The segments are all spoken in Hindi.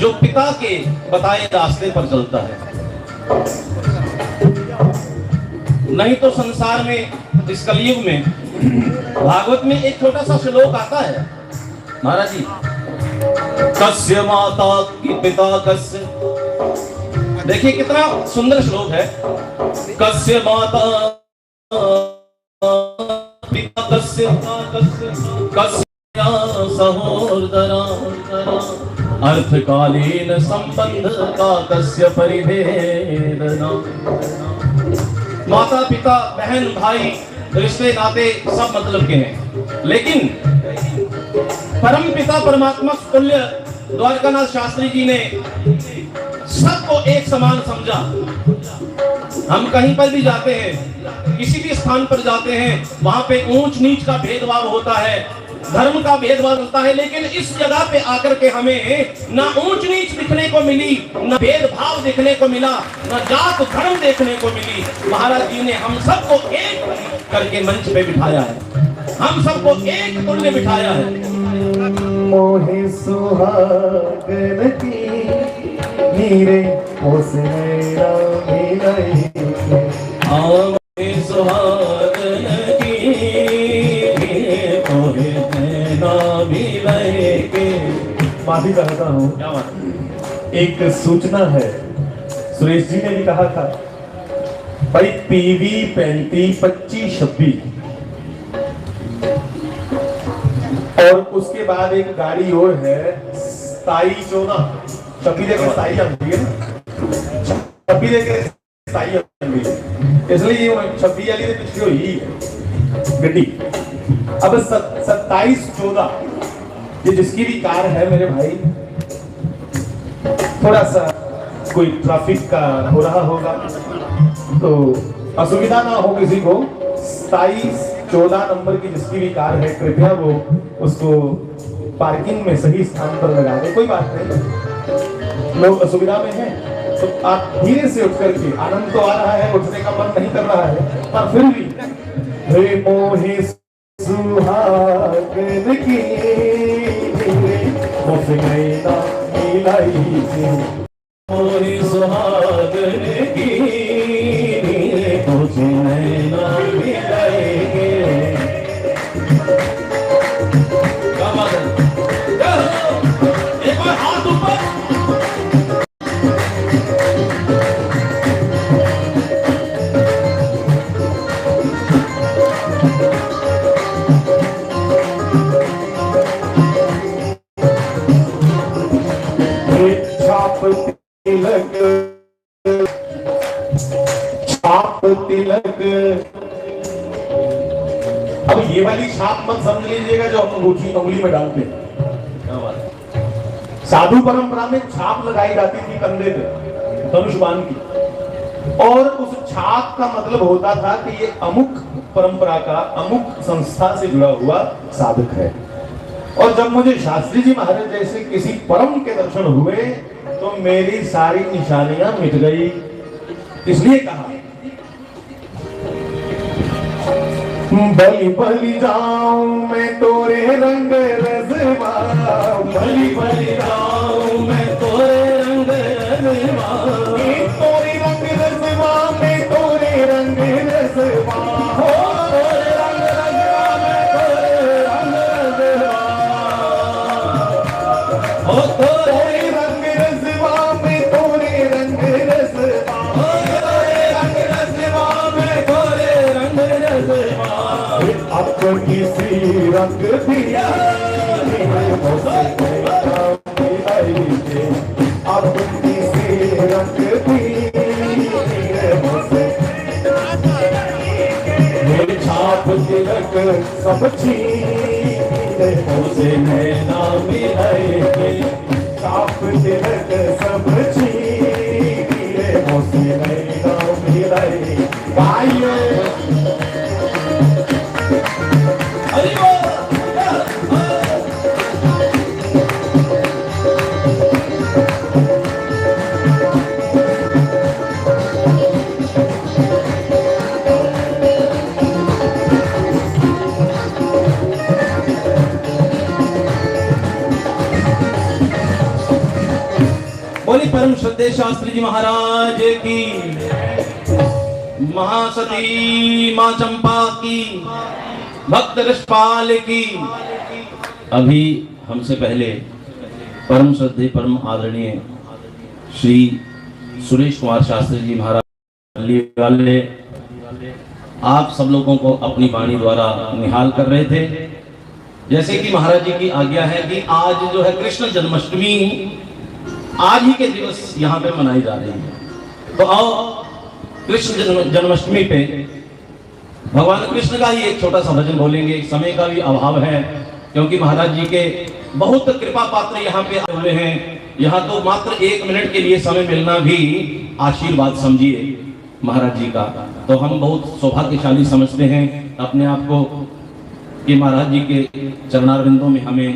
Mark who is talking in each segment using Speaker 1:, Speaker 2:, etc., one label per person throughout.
Speaker 1: जो पिता के बताए रास्ते पर चलता है। नहीं तो संसार में, इस कलयुग में, भागवत में एक छोटा सा श्लोक आता है महाराज जी, कस्य माता की पिता कस्य। देखिए कितना सुंदर श्लोक है। कस्य माता पिता कस्य कस्य सहोदरा अर्थकालीन संबंध का कस्य परिभेदना। माता पिता बहन भाई रिश्ते नाते सब मतलब के हैं, लेकिन परम पिता परमात्मा तुल्य द्वारकानाथ शास्त्री जी ने सबको एक समान समझा। हम कहीं पर भी जाते हैं, किसी भी स्थान पर जाते हैं, वहां पे ऊंच नीच का भेदभाव होता है, धर्म का भेदभाव होता है, लेकिन इस जगह पे आकर के हमें ना ऊंच नीच दिखने को मिली, ना भेदभाव देखने को मिला, ना जात धर्म देखने को मिली। महाराज जी ने हम सबको एक करके मंच पे बिठाया है, हम सबको एक तुल्य बिठाया है।
Speaker 2: मोहे सुहागन की नीरे ओसैरा मिलाई,
Speaker 1: मोहे सुहागन की नीरे ओसैरा मिलाई के।
Speaker 2: माफी चाहता हूँ,
Speaker 1: क्या बात?
Speaker 2: एक सूचना है। सुरेश जी ने भी कहा था भाई PV 35 25 26 और उसके बाद एक गाड़ी और है 27 14 26 लेकर 27 आती है ना, 26 लेकर 27 आती है, इसलिए ये 26 वाली तो पिछली हुई है गड्डी। अब 27 14 ये जिसकी भी कार है मेरे भाई, थोड़ा सा कोई ट्रैफिक का हो रहा होगा तो असुविधा ना हो किसी को। 27 14 नंबर की जिसकी भी कार है, कृपया वो उसको पार्किंग में सही स्थान पर लगा दे। कोई बात नहीं, लोग असुविधा में हैं तो आप धीरे से उठ करके, आनंद तो आ रहा है, उठने का मन नहीं कर रहा है, पर फिर भी हे मोहे सुहागन की मुस्काना मिलाई,
Speaker 1: मोहे सुहागन की मुस्काना मिलाई के। क्या बात है? एक बार हाथ ऊपर।
Speaker 2: छाप तिलक। अब ये वाली छाप मत समझ लीजिएगा जो हम उंगली में डालते हैं। साधु परंपरा में छाप लगाई जाती थी कंधे पे धनुष बाण की, और उस छाप का मतलब होता था कि ये अमुक परंपरा का अमुक संस्था से जुड़ा हुआ साधक है। और जब मुझे शास्त्री जी महाराज जैसे किसी परम के दर्शन हुए तो मेरी सारी निशानियां मिट गई। इसलिए कहा बलि बलि जाऊं मैं तोरे रंग रज़वा,
Speaker 1: बलि बलि जाऊं मैं तोरे रंग रज़वा,
Speaker 2: तोरे रंग रज़वा मैं तोरे रंग रज़वा, हो
Speaker 1: तोरे रंग रज़वा मैं तोरे रंग रज़वा, हो तोरे रंग रज़वा मैं तोरे रंग रज़वा, हो तोरे रंग रज़वा मैं तोरे रंग रज़वा।
Speaker 2: अब किसी रंग दिया अब किसी रंग मेरे छाप तिलक सब छीने उसे नैना मिलाएंगे, छाप तिलक सब छीने उसे नैना मिलाएंगे।
Speaker 1: बोले परम श्रद्धेय शास्त्री जी महाराज की, महासती मां चंपा की, भक्त रसपाल की। अभी हमसे पहले परम श्रद्धेय परम आदरणीय श्री सुरेश कुमार शास्त्री जी महाराज वाले आप सब लोगों को अपनी वाणी द्वारा निहाल कर रहे थे। जैसे कि महाराज जी की आज्ञा है कि आज जो है कृष्ण जन्माष्टमी आज ही के दिवस यहाँ पे मनाई जा रही है, तो आओ कृष्ण जन्माष्टमी पे भगवान कृष्ण का ही एक छोटा सा भजन बोलेंगे। समय का भी अभाव है क्योंकि महाराज जी के बहुत कृपा पात्र यहाँ पे आए हुए हैं। यहाँ तो मात्र 1 मिनट के लिए समय मिलना भी आशीर्वाद समझिए महाराज जी का। तो हम बहुत सौभाग्यशाली समझते हैं अपने आप को कि महाराज जी के चरणारविंदों में हमें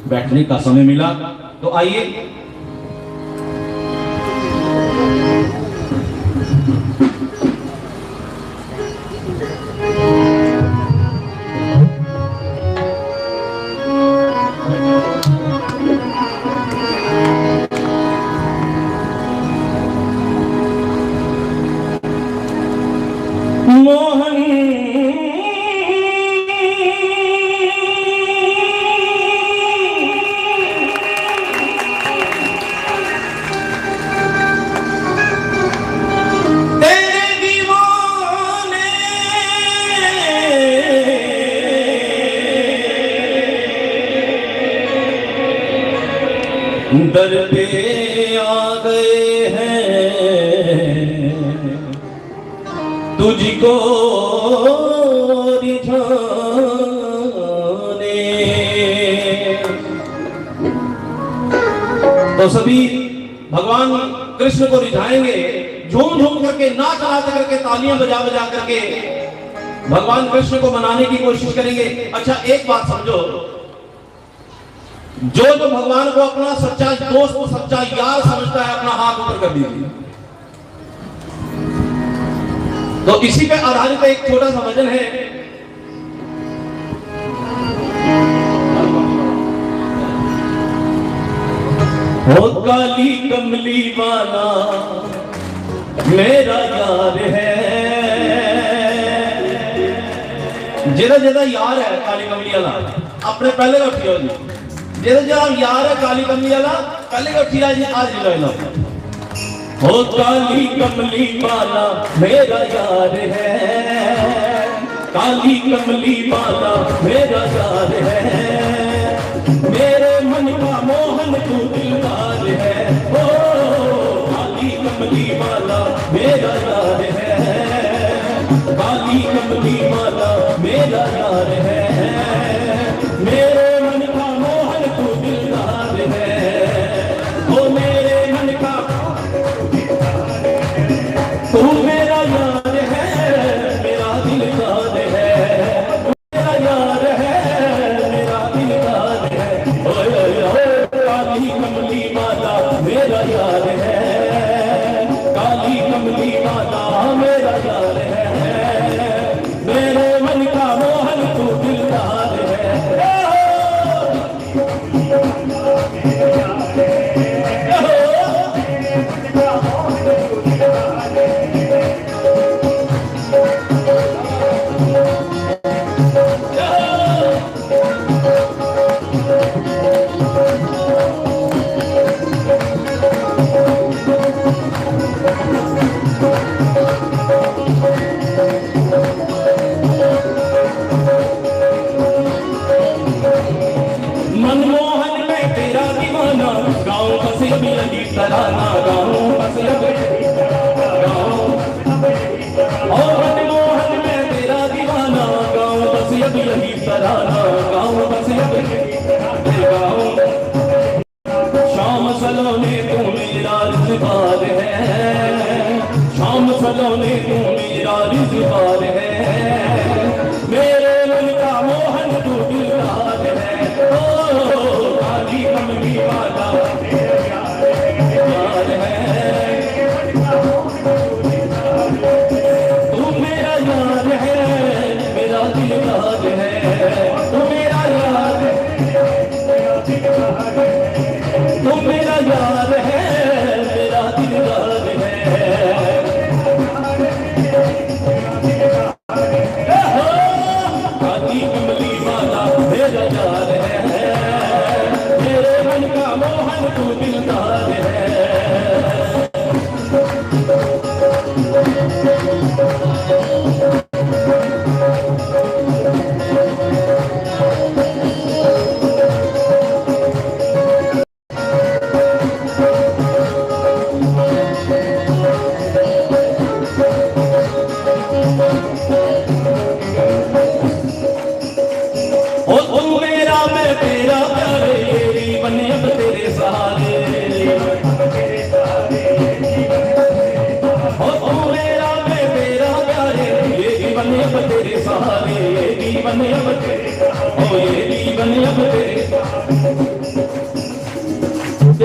Speaker 1: बैठने का समय मिला। तो आइए मोहन तेरे दीवाने दर पे आ गए हैं, तुझको रिझाने। तो सभी भगवान कृष्ण को रिझाएंगे, झूम झूम करके, नाच नाच करके, तालियां बजा बजा करके भगवान कृष्ण को मनाने की कोशिश करेंगे। अच्छा एक बात समझो, जो जो भगवान को अपना सच्चा दोस्त, सच्चा यार समझता है, अपना हाथ ऊपर कर दीजिए। तो इसी पे आधारित एक छोटा सा भजन है। ओ काली कमली वाला मेरा यार है, जेदा जेदा यार है काली कमली वाला अपने पहले का उठिया जी, जेदा जेदा यार है काली कमली वाला पहले का उठिया जी। आज लो ओ काली कमली वाला मेरा यार है, काली कमली वाला मेरा यार है, मेरे मन का मोहन तू दिलदार है। ओ काली कमली वाला मेरा यार है, काली कमली वाला मेरा यार है, मेरे मन का मोहन तू दिलदार है। ओ मेरे मन का तू मेरा यार है, मेरा दिलदार है, मेरा यार है, मेरा दिलदार है। काली कमली वाला मेरा यार है, काली कमली वाला मेरा यार है, मेरे मन का मोहन तू दिलदार है। मनमोहन में तेरा दीवाना, गाँव बसे अभी अली तराना, गाँव बसे अभी गाँव। और मनमोहन में तेरा दीवाना, गाँव बसे अभी अली तराना, गाँव बसे अभी गाँव। शाम सलोने तू मेरा रिज़वार है, शाम सलोने तू मेरा रिज़वार है, मेरे मन का मोहन तू दिलदार है। ओ काली कमली वाला यार है, तू मेरा यार है, मेरा दिलदार है, तू मेरा यार है, तू मेरा यार है,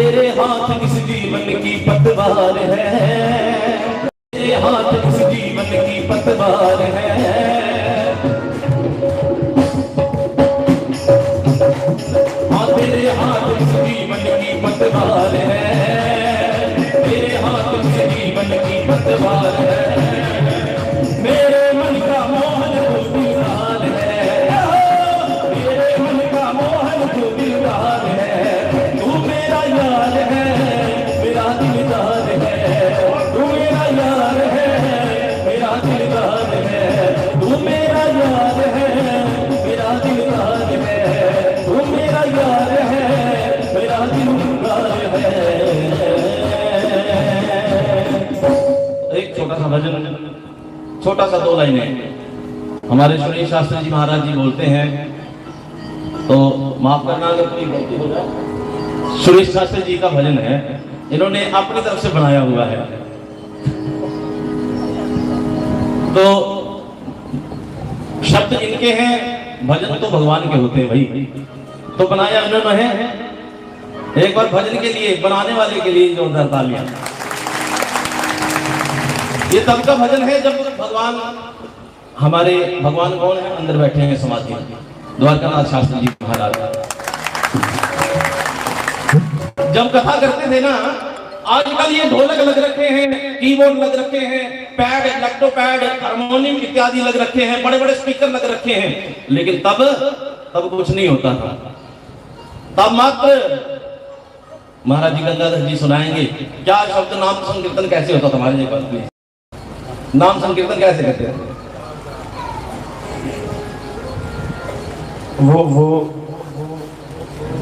Speaker 1: तेरे हाथ किस जीवन की पतवार है, तेरे हाथ किस जीवन की पतवार है। हाँ तेरे हाथ किस जीवन की पतवार है, तेरे हाथ किस जीवन की पतवार है। मेरे मन का मोहन तो दिलदार है, मेरे मन का मोहन तो दिलदार है। तू मेरा यार है, मेरा दिलदार है। तू मेरा यार है, मेरा दिलदार है। तू मेरा यार है, मेरा दिलदार है। तू मेरा यार है, मेरा दिलदार है। एक छोटा सा भजन, छोटा सा 2 लाइनें हमारे सुरेश शास्त्री जी महाराज जी बोलते हैं, तो माफ करना अगर कोई गलती हो जाए। सुरेश शास्त्री जी का भजन है, इन्होंने अपनी तरफ से बनाया हुआ है। तो शब्द इनके हैं, भजन तो भगवान के होते हैं भाई, तो बनाया इन्होंने है। एक बार भजन के लिए, बनाने वाले के लिए जोरदार तालियां। ये तब का भजन है जब भगवान, हमारे भगवान कौन है, अंदर बैठे हैं समाधि में, द्वारकानाथ शास्त्री जी महाराज जब कथा करते थे ना। आजकल ये ढोलक लग रखे हैं, कीबोर्ड लग रखे हैं, पैड, इलेक्ट्रोपैड, हारमोनियम इत्यादि लग रखे हैं, बड़े बड़े स्पीकर लग रखे हैं, लेकिन तब कुछ नहीं होता था। तब मात्र महाराज जी गंगाधर जी सुनाएंगे क्या शब्द नाम संकीर्तन कैसे होता था। हमारे पास नाम संकीर्तन कैसे करते हैं?
Speaker 2: वो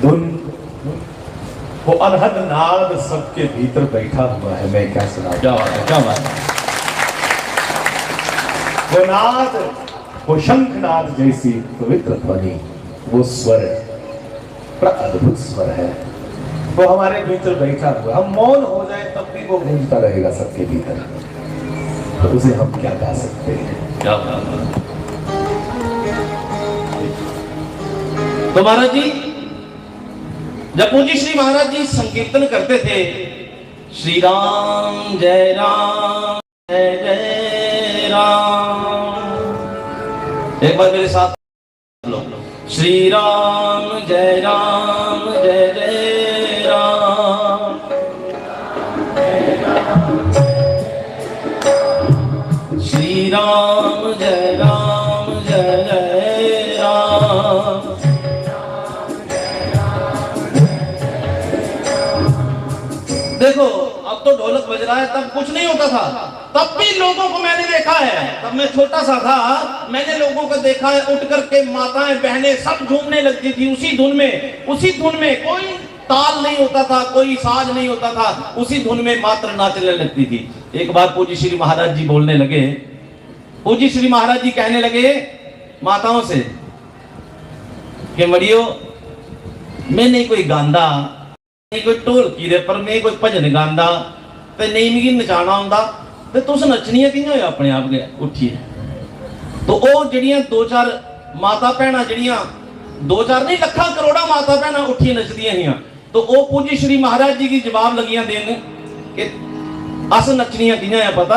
Speaker 2: धुन, वो अनहद नाद सबके भीतर बैठा हुआ है। मैं क्या सुना,
Speaker 1: क्या बात है, क्या बात है।
Speaker 2: वो नाद, वो शंखनाद जैसी पवित्र ध्वनि, वो स्वर बड़ा अद्भुत स्वर है, वो हमारे भीतर बैठा हुआ। हम मौन हो जाए तब भी वो गूंजता रहेगा सबके भीतर, तो उसे हम क्या गा सकते हैं।
Speaker 1: क्या बात है। तो महाराज जी जब पूज्य श्री महाराज जी संकीर्तन करते थे, श्री राम जय राम जय जय राम, एक बार मेरे साथ लो, श्री राम जय जय राम, श्री राम जय जय राम। देखो अब तो ढोलक बज रहा है, तब कुछ नहीं होता था। तब भी लोगों को मैंने देखा है, तब मैं छोटा सा था, मैंने लोगों को देखा है उठ करके माताएं बहनें सब झूमने लगती थी उसी धुन में। कोई ताल नहीं होता था, कोई साज नहीं होता था, उसी धुन में मात्र नाचने लगती थी। एक बार पूज्य श्री महाराज जी बोलने लगे, पूज्य श्री महाराज जी कहने लगे माताओं से कि मड़ियो मैं नहीं कोई गांदा, नहीं कोई ढोलकी दे पर मैं कोई भजन गांदा ते नहीं मिगी नचाना आंदा, ते तुस नचनियां कियां होया अपने आप गए उठिए। तो वो जड़ियां 2-4 माता भैणां, जड़ियां 2-4 नहीं लखा करोड़ा माता भैणां उठिए नचदियां हियां, तो वो पूज्य श्री महाराज जी की जवाब लगियां देन कि अस नचनियां कियां है पता।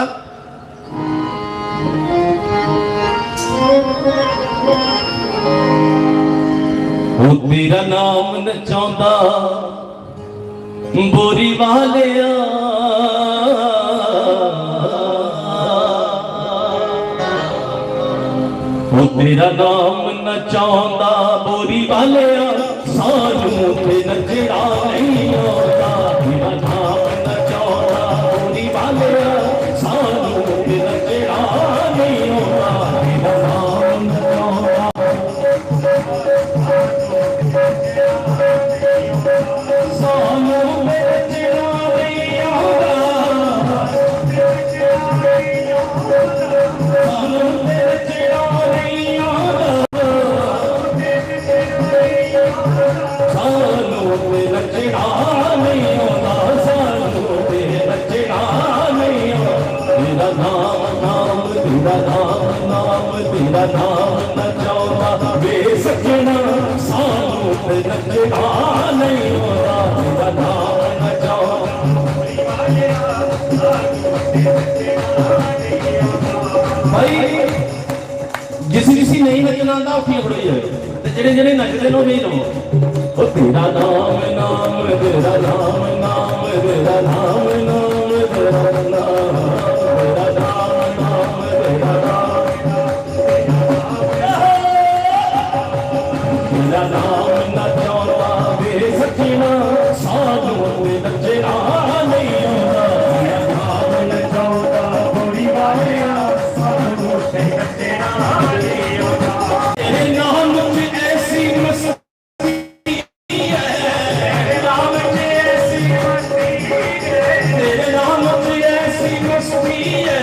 Speaker 1: वो तेरा नाम नचांदा बोरी वालिया, वो तेरा नाम नचांदा बोरी वालिया, सानू ते नचना नहीं आता। तेरा नाम नचांदा बोरी वालिया, सानू ते नचना नहीं आता। तेरा नाम नचांदा सानू तेरा नाम नचांदा वे सजना, सानू ते नचना नहीं आता। तेरा नाम जनो मेरो ओ तेरा नाम नाम तेरा नाम नाम तेरा नाम नाम तेरा नाम तेरा नाम नाम तेरा नाम तेरा नाम न चाहता वे सखीना साधु ते नचना नहीं आਉਂਦਾ तेरा नाम न चाहता बड़ी वालिया साधु ते नचना नहीं आਉਂਦਾ तेरे नाम में ऐसी मस्ती है तेरे नाम में ऐसी मस्ती है तेरे नाम में ऐसी मस्ती है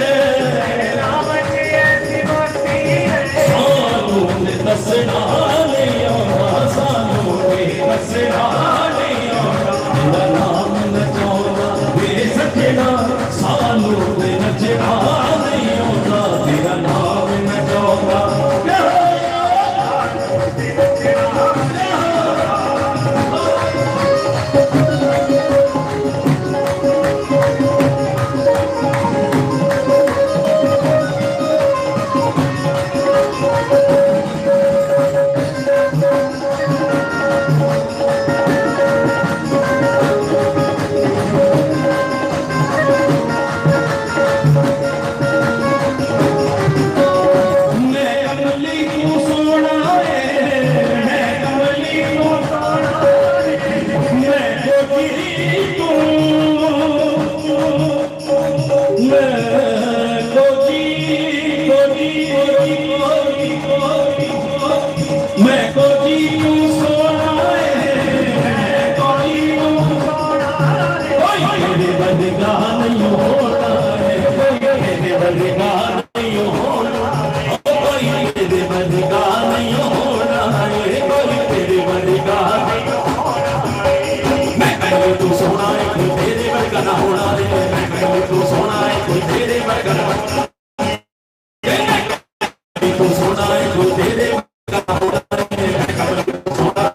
Speaker 1: तेरे नाम में ऐसी मस्ती है साधु ते नचना नहीं आਉਂਦਾ साधु ते नचना नहीं आਉਂਦਾ तेरा नाम न चाहता वे सजना साधु ते नचना नहीं आਉਂਦਾ तेरा नाम न चाहता मैं कमली तू सोना है मैं कमली तू सोना मैं कोठी तू मैं कोठी कोठी कोठी मैं कोठी तू सोना है मैं कोठी तू सोना कोई मेरे बदगा नहीं होता है कोई मेरे बदगा नहीं होता कोई तेरे बदगा नहीं होना है कोई तेरे बदगा नहीं होना मैं कहूँ तू सोना है कोई तेरे बदगा ना होना है मैं कहूँ तू सोना है कोई तेरे बदगा ना होना तू सोना है कोई तेरे बदगा ना होना है मैं कहूँ तू सोना है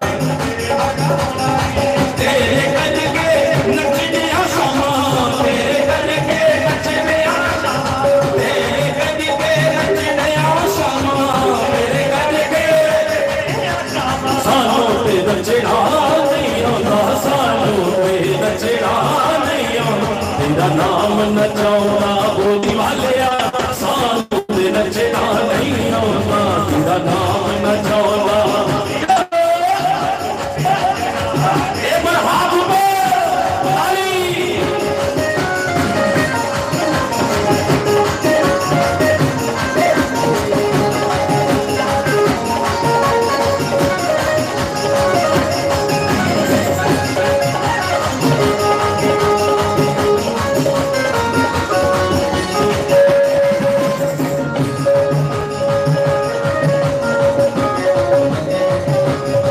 Speaker 1: तेरे करके नचने आशा तेरे करके नचने आशा तेरे करके नचने आशा तेरे करके सानू ते नचना नहीं आਉਂਦਾ सानू ते नचना नहीं आਉਂਦਾ तेरा नाम न चाहता बोली वालिया सानू ते नचना नहीं आਉਂਦਾ तेरा नाम न चाहता एक बार हाथ ऊपर ताली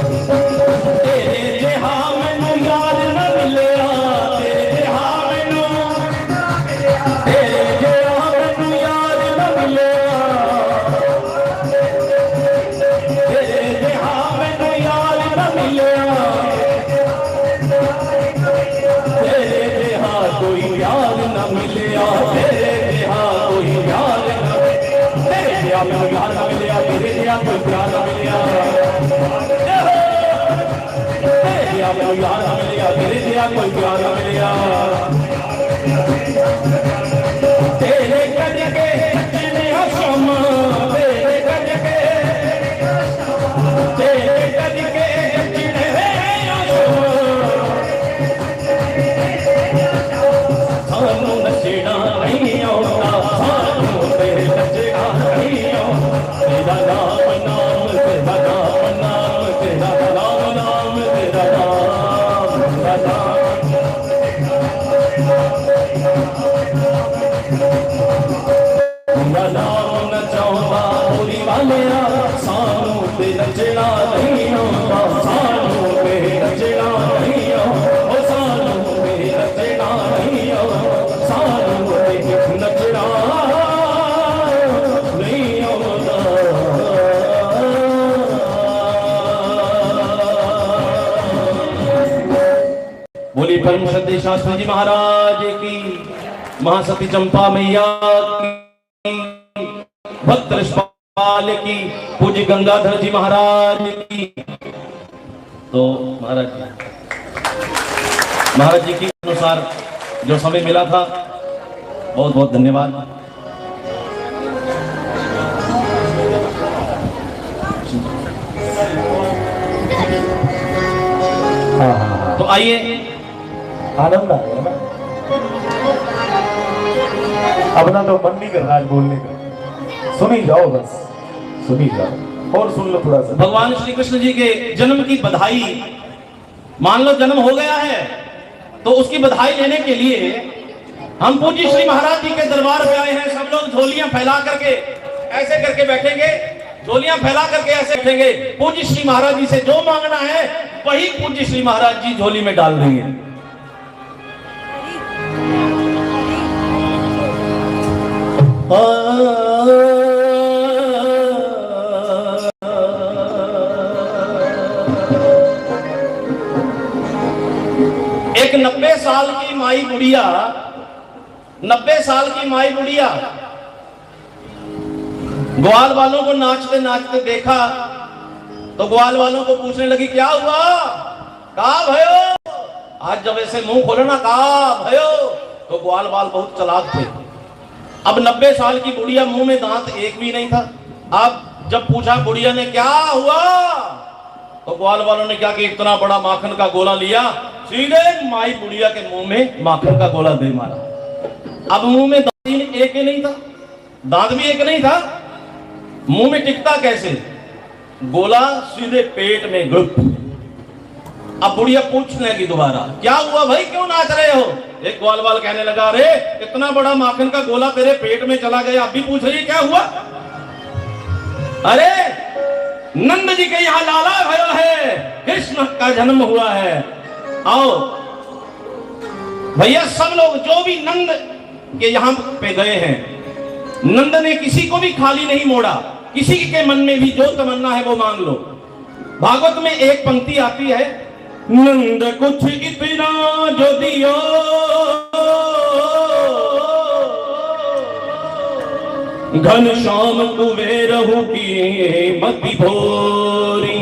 Speaker 1: तेरे जिहा मैनू याद न मिलिया तेरे जिहा मैनू तेरे जिहा मैनू याद न मिलिया तेरे जिहा मैनू याद न मिलिया तेरे जिहा कोई याद न मिलिया तेरे जिहा कोई याद न तेरे जिहा मैनू याद न मिलिया तेरे जिहा कोई प्यार न मिलिया तेरे यार मिलिया तेरे दिया कोई प्यार मिलिया तेरे करके नचने आशम तेरे करके नचने आशम सानू नचना नहीं आਉਂਦਾ सानू तेरे नचना नहीं आਉਂਦਾ तेरा नाम नाम तेरा नाम नाम तेरा नाम नाम तेरा नाम तेरा नाम तेरा नाम न चाहता पूरी वालिया सानू ते नचना नहीं आਉਂਦਾ सानू ते नचना नहीं आਉਂਦਾ ओ सानू ते नचना नहीं आਉਂਦਾ सानू ते नचना नहीं आਉਂਦਾ बोली परम श्रद्धेय शास्त्री जी महाराज की महासती चंपा मैया की भक्त रक्षपाल की पूज्य गंगाधर जी महाराज की तो महाराज जी के अनुसार जो समय मिला था, बहुत बहुत धन्यवाद।
Speaker 2: हाँ,
Speaker 1: तो आइए,
Speaker 2: आनंद आ गया ना। अपना तो मन नहीं कर रहा आज बोलने का, सुन ही जाओ, बस सुन ही जाओ और सुन लो थोड़ा सा।
Speaker 1: भगवान श्री कृष्ण जी के जन्म की बधाई, मान लो जन्म हो गया है तो उसकी बधाई लेने के लिए हम पूज्य श्री महाराज जी के दरबार पे आए हैं। सब लोग झोलियां फैला करके ऐसे करके बैठेंगे, झोलियां फैला करके ऐसे बैठेंगे। पूज्य श्री महाराज जी से जो मांगना है वही पूज्य श्री महाराज जी झोली में डाल देंगे। एक 90 साल की माई बुढ़िया, 90 साल की माई बुढ़िया ग्वाल वालों को नाचते नाचते देखा तो ग्वाल वालों को पूछने लगी, क्या हुआ, कहा भयो? आज जब ऐसे मुंह खोले ना, कहा भयो? तो ग्वाल वाल बहुत चालाक थे। अब 90 साल की बुढ़िया, मुंह में दांत एक भी नहीं था। अब जब पूछा बुढ़िया ने क्या हुआ, तो ग्वाल वालों ने क्या कि इतना बड़ा माखन का गोला लिया, सीधे माई बुढ़िया के मुंह में माखन का गोला दे मारा। अब मुंह में दांत एक ही नहीं था, दांत भी एक नहीं था, मुंह में टिकता कैसे? गोला सीधे पेट में गुप। अब बुढ़िया पूछने लगी दोबारा, क्या हुआ भाई, क्यों नाच रहे हो? एक ग्वाल वाल कहने लगा, अरे इतना बड़ा माखन का गोला तेरे पेट में चला गया, अब भी पूछ रही क्या हुआ? अरे नंद जी के यहाँ लाला भयो है, कृष्ण का जन्म हुआ है। आओ भैया, सब लोग जो भी नंद के यहाँ पे गए हैं, नंद ने किसी को भी खाली नहीं मोड़ा, किसी के मन में भी जो तमन्ना है वो मांग लो। भागवत में एक पंक्ति आती है, नंद कुछ इतना जो दियो घनश्याम कुबेरहु की मति भोरी,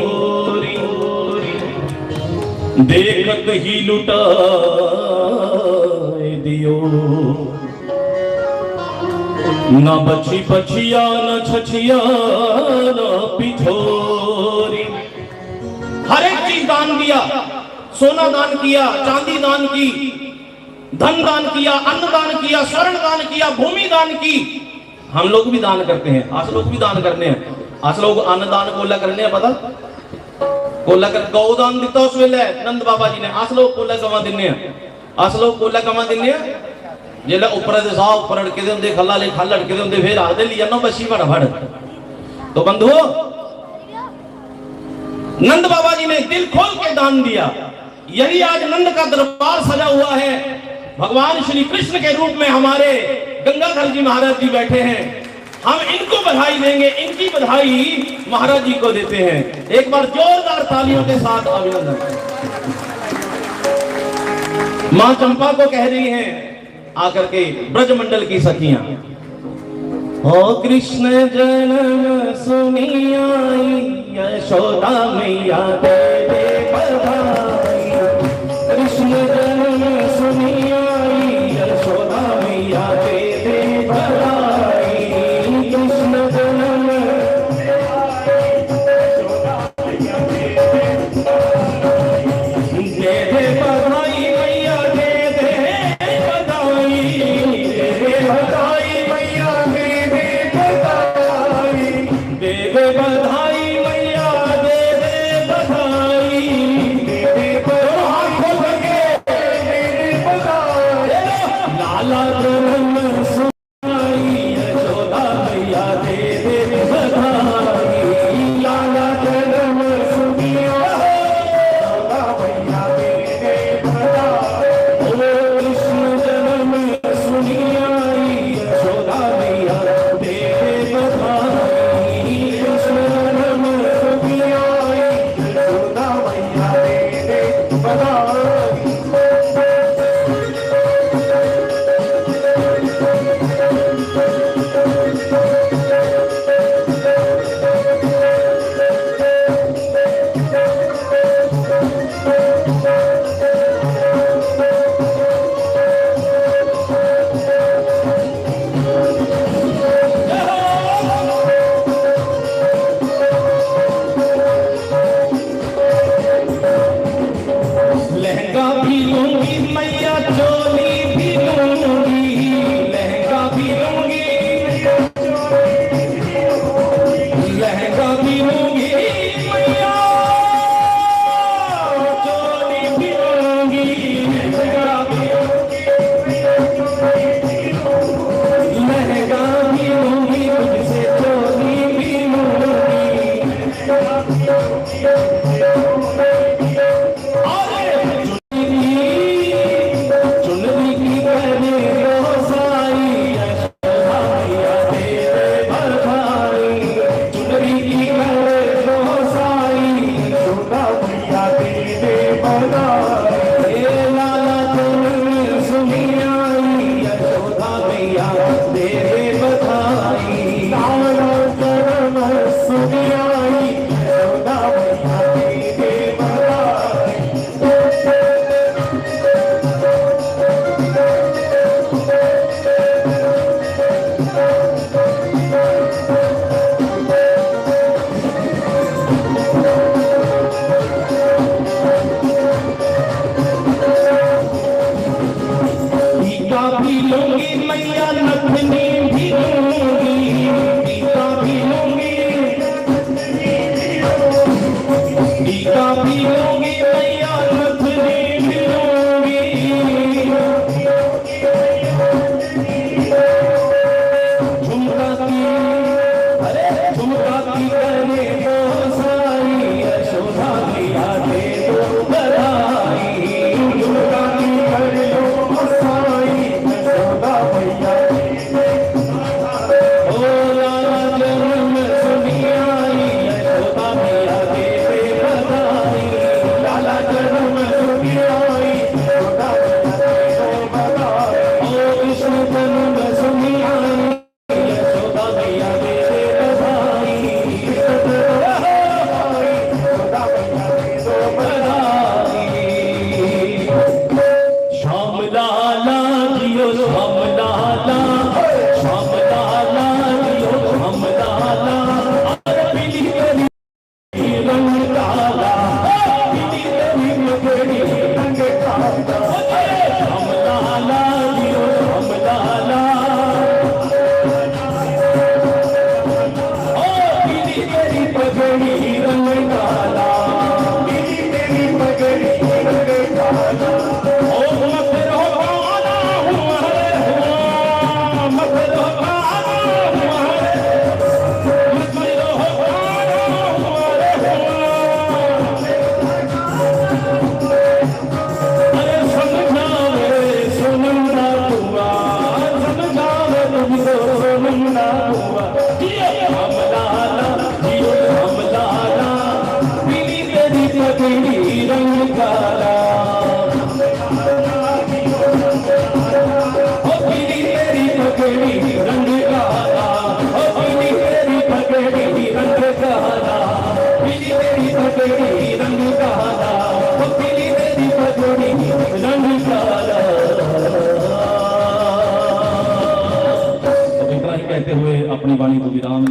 Speaker 1: देखत ही लुटा दियो, न बची बचिया न छछिया न पिछोरी। हर एक चीज दान दिया, सोना दान किया, चांदी दान की, धन दान किया, अन्न दान किया, स्वर्ण दान किया, भूमि दान की। हम लोग भी दान करते हैं, आज लोग भी दान करने हैं। आज लोग अन्न दान कोला करने हैं, पता कोला कर गौदान दिता उस वेले नंद बाबा जी ने। आज लोग कोला कमा दिने, आज लोग कोला कमा दिने जेला ऊपर दे साह ऊपर अड़के दे हुंदे, खल्ला ले खल अड़के दे हुंदे, फिर आदे लिया ना बसी भड़ भड़। तो बंधुओं, नंद बाबा जी ने दिल खोल के दान दिया। यही आज नंद का दरबार सजा हुआ है। भगवान श्री कृष्ण के रूप में हमारे गंगाधर जी महाराज जी बैठे हैं। हम इनको बधाई देंगे, इनकी बधाई महाराज जी को देते हैं। एक बार जोरदार तालियों के साथ अभिनंदन। मां चंपा को कह रही हैं आकर के ब्रजमंडल की सखियां, ओ कृष्ण जन्म सुनी आई, यशोदा मैया दे दे बधाई। कृष्ण जन्म सुनी आई, यशोदा मैया दे दे बधाई। कृष्ण जन्म दे दे बधाई, मैया दे दे बधाई, दे दे बधाई मैया दे दे बधाई, दे दे बधाई मैया दे दे बधाई, दे दे लहंगा भी लूंगी मैया चोली भी लूंगी, लहंगा भी लूंगी लहंगा भी लूंगी मैया चोली भी लूंगी, लहंगा भी लूंगी तुझसे चोली भी लूंगी। चुनरी की करे रोसाई मैया दे बधाई, चुनरी की करे रोसाई मैया दे बधाई, लाला चरण सुनी आई यशोदा मैया दे बधाई, लाला चरण सुनी आई यशोदा मैया दे बधाई। टीका भी लूंगी मैया नथनी भी लूंगी, टीका भी लूंगी, टीका भी लूंगी मैया नथनी भी लूंगी, झुमका की अरे झुमका की करे रोसाई यशोदा मैया दे बधाई, झुमका की करे रोसाई यशोदा मैया ओ लाला चरण सुनी आई यशोदा मैया दे बधाई, लाला चरण सुनी आई यशोदा मैया दे बधाई, ओ कृष्ण जन्म सुनी आई यशोदा मैया दे बधाई, यशोदा मैया दे बधाई। श्याम लाला जियो श्याम लाला, श्याम लाला जियो श्याम लाला, पीली तेरी रंग काला, पीली तेरी मगरी रंग काला, श्याम लाला जियो श्याम लाला, पीली तेरी पगड़ी रंग काला, पीली तेरी पगड़ी रंग काला, ओ मत रहो आना हुआ रे हुआ, मत रहो आना हुआ रे, मत रहो आना हुआ रे हुआ, अरे समझावे सुनना हुआ, समझावे तुमको सुनना हुआ, जियो हम लाला जियो हम लाला, पीली तेरी पगड़ी रंग काला, ओ पीली तेरी पगड़ी रंग काला, ओ पीली तेरी पगड़ी रंग काला, पीली तेरी पगड़ी रंग काला, ओ पीली तेरी पगड़ी रंग काला। अब इतना ही कहते हुए अपनी वाणी को विराम,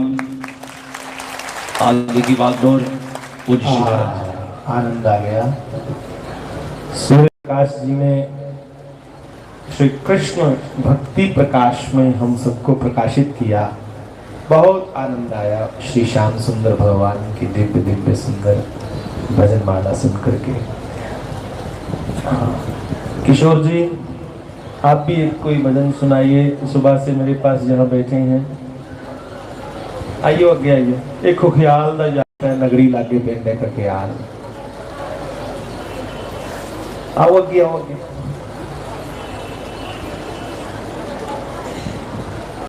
Speaker 1: आगे की बात दौड़ पूज्य श्री महाराज।
Speaker 2: आनंद आ गया। सूर्य प्रकाश जी ने श्री कृष्ण भक्ति प्रकाश में हम सबको प्रकाशित किया। बहुत आनंद आया श्री श्याम सुंदर भगवान की दिव्य दिव्य सुंदर भजन माला सुन करके। किशोर जी आप भी एक कोई भजन सुनाइए। सुबह से मेरे पास जहाँ बैठे हैं, आइयो अगे आइयो। एक ख्याल दा जाता है नगरी लागे पिंड का ख्याल। आओ अगे आओ अगे।